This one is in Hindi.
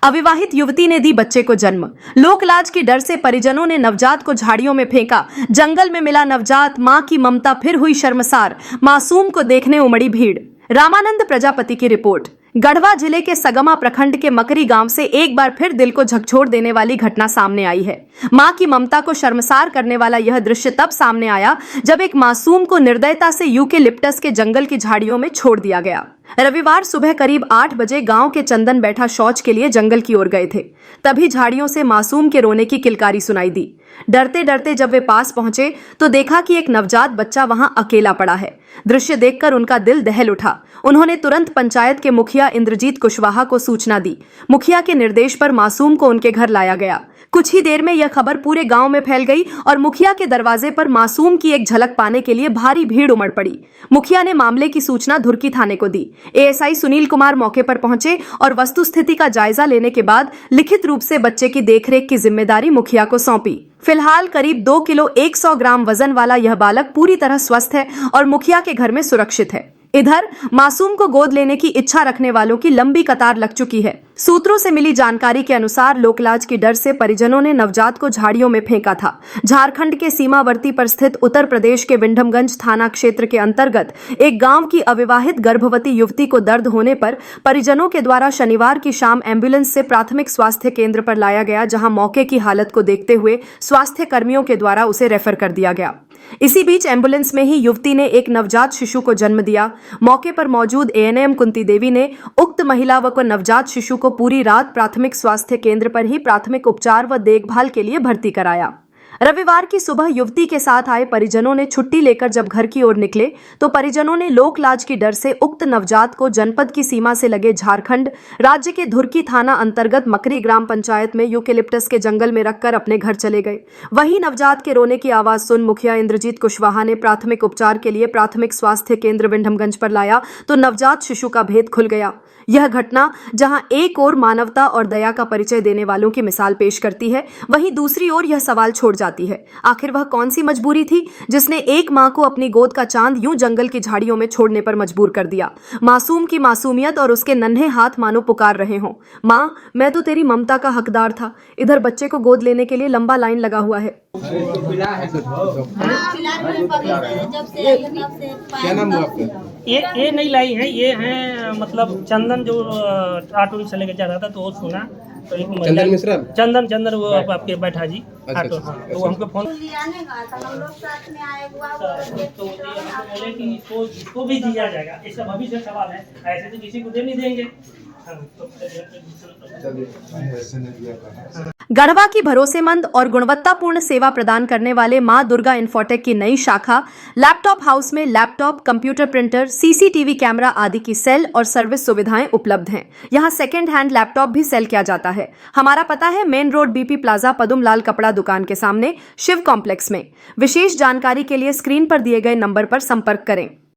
अविवाहित युवती ने दी बच्चे को जन्म। लोकलाज के डर से परिजनों ने नवजात को झाड़ियों में फेंका। जंगल में मिला नवजात, मां की ममता फिर हुई शर्मसार। मासूम को देखने उमड़ी भीड़। रामानंद प्रजापति की रिपोर्ट। गढ़वा जिले के सगमा प्रखंड के मकरी गांव से एक बार फिर दिल को झकझोर देने वाली घटना सामने आई है। मां की ममता को शर्मसार करने वाला यह दृश्य तब सामने आया जब एक मासूम को निर्दयता से यूकेलिप्टस के जंगल की झाड़ियों में छोड़ दिया गया। रविवार सुबह करीब 8 बजे गांव के चंदन बैठा शौच के लिए जंगल की ओर गए थे। तभी झाड़ियों से मासूम के रोने की किलकारी सुनाई दी। डरते डरते जब वे पास पहुंचे तो देखा कि एक नवजात बच्चा वहां अकेला पड़ा है। दृश्य देखकर उनका दिल दहल उठा। उन्होंने तुरंत पंचायत के मुखिया इंद्रजीत कुशवाहा को सूचना दी। मुखिया के निर्देश पर मासूम को उनके घर लाया गया। कुछ ही देर में यह खबर पूरे गांव में फैल गई और मुखिया के दरवाजे पर मासूम की एक झलक पाने के लिए भारी भीड़ उमड़ पड़ी। मुखिया ने मामले की सूचना धुर्की थाने को दी। एएसआई सुनील कुमार मौके पर पहुंचे और वस्तुस्थिति का जायजा लेने के बाद लिखित रूप से बच्चे की देखरेख की जिम्मेदारी मुखिया को सौंपी। फिलहाल करीब 2 किलो 100 ग्राम वजन वाला यह बालक पूरी तरह स्वस्थ है और मुखिया के घर में सुरक्षित है। इधर मासूम को गोद लेने की इच्छा रखने वालों की लंबी कतार लग चुकी है। सूत्रों से मिली जानकारी के अनुसार लोकलाज की डर से परिजनों ने नवजात को झाड़ियों में फेंका था। झारखंड के सीमावर्ती पर स्थित उत्तर प्रदेश के विंडमगंज थाना क्षेत्र के अंतर्गत एक गांव की अविवाहित गर्भवती युवती को दर्द होने पर परिजनों के द्वारा शनिवार की शाम एम्बुलेंस से प्राथमिक स्वास्थ्य केंद्र पर लाया गया, जहां मौके की हालत को देखते हुए स्वास्थ्य कर्मियों के द्वारा उसे रेफर कर दिया गया। इसी बीच एम्बुलेंस में ही युवती ने एक नवजात शिशु को जन्म दिया। मौके पर मौजूद एएनएम कुंती देवी ने उक्त महिला व नवजात शिशु को पूरी रात प्राथमिक स्वास्थ्य केंद्र पर ही प्राथमिक उपचार व देखभाल के लिए भर्ती कराया। रविवार की सुबह युवती के साथ आए परिजनों ने छुट्टी लेकर जब घर की ओर निकले तो परिजनों ने लोकलाज की डर से उक्त नवजात को जनपद की सीमा से लगे झारखंड राज्य के धुर्की थाना अंतर्गत मकरी ग्राम पंचायत में यूकेलिप्टस के जंगल में रखकर अपने घर चले गए। वहीं नवजात के रोने की आवाज सुन मुखिया इंद्रजीत कुशवाहा ने प्राथमिक उपचार के लिए प्राथमिक स्वास्थ्य केंद्र विंडमगंज पर लाया तो नवजात शिशु का भेद खुल गया। यह घटना जहां एक ओर मानवता और दया का परिचय देने वालों की मिसाल पेश करती है, वहीं दूसरी ओर यह सवाल छोड़ जाती है, आखिर वह कौन सी मजबूरी थी जिसने एक मां को अपनी गोद का चांद यूं जंगल की झाड़ियों में छोड़ने पर मजबूर कर दिया। मासूम की मासूमियत और उसके नन्हे हाथ मानो पुकार रहे हों, मां मैं तो तेरी ममता का हकदार था। इधर बच्चे को गोद लेने के लिए लंबा लाइन लगा हुआ है। क्या नाम हुआ आपका? ये नहीं लाई है, ये है मतलब चंदन जो ऑटो रिक्शा लेके जा रहा था तो वो सुना तो एक चंदन मिश्रा? चंदन वो आपके बैठा जी ऑटो। अच्छा। तो वो हमको फोन बोले कि इसको भी दिया जाएगा, इसका भविष्य सवाल है, ऐसे तो किसी को दे नहीं देंगे। गढ़वा की भरोसेमंद और गुणवत्तापूर्ण सेवा प्रदान करने वाले मां दुर्गा इन्फोटेक की नई शाखा लैपटॉप हाउस में laptop, computer, printer, CCTV camera आदि की सेल और सर्विस सुविधाएं उपलब्ध हैं। यहां सेकेंड हैंड लैपटॉप भी सेल किया जाता है। हमारा पता है मेन रोड बीपी प्लाजा, पदुम लाल कपड़ा दुकान के सामने, शिव कॉम्प्लेक्स में। विशेष जानकारी के लिए स्क्रीन पर दिए गए नंबर पर संपर्क करें।